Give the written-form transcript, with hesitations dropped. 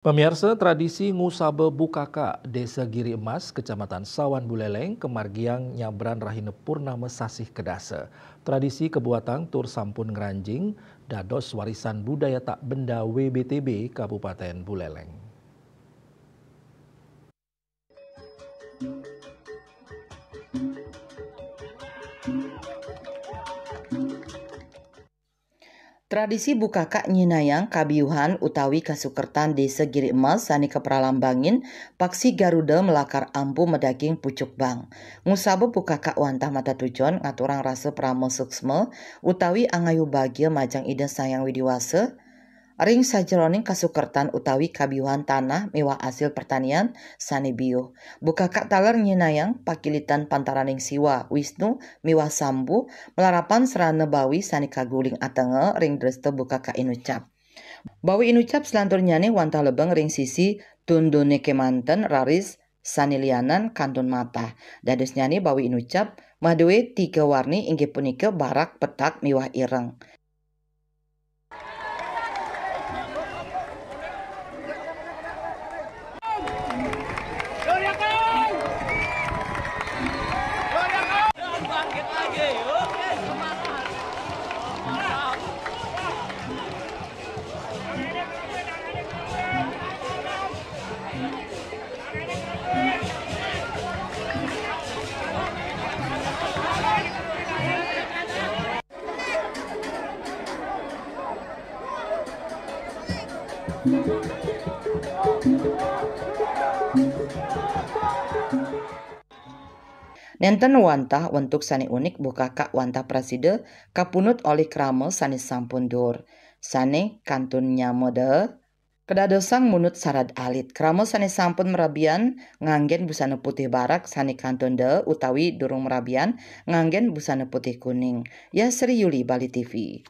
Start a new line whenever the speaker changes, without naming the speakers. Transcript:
Pemirsa, tradisi Ngusabe Bukaka, Desa Giri Emas, Kecamatan Sawan Buleleng, Kemargiang, Nyabran Rahine Purnama Sasih Kedasa. Tradisi kebuatan tur sampun ngeranjing, dados warisan budaya tak benda WBTB Kabupaten Buleleng.
Tradisi bukaka nyinayang kabiuhan utawi kasukertan Desa Giri Emas sani kepralambangin paksi Garuda melakar ampu medaging pucuk bang. Ngusabe bukaka wantah mata tujon ngaturang rasa pramo suksme utawi angayu bagya majang ida sayang widiwase. Ring sajeroning kasukertan utawi kabiuhan tanah mewah hasil pertanian sani biuh. Bukaka taler nyinayang pakilitan pantaraning siwa Wisnu miwah sambu melarapan serana bawi sani kaguling atenge ring dreste bukaka inucap. Bawi inucap selanturnyane wantah lebeng ring sisi tundune kemanten raris sani lianan kantun mata. Dados nyane bawi inucap maduwe 3 warni inggih punika barak, petak, miwah ireng. Nenten wantah wentuk sani unik bukaka wantah praside kapunut oleh krama sani sampun dur. Sane kantun nyamode kedadosang munut sarad alit. Krama sani sampun merabian nganggen busana putih barak sani kantun de utawi durung merabian nganggen busana putih kuning. Ya Sri Yuli, Bali TV.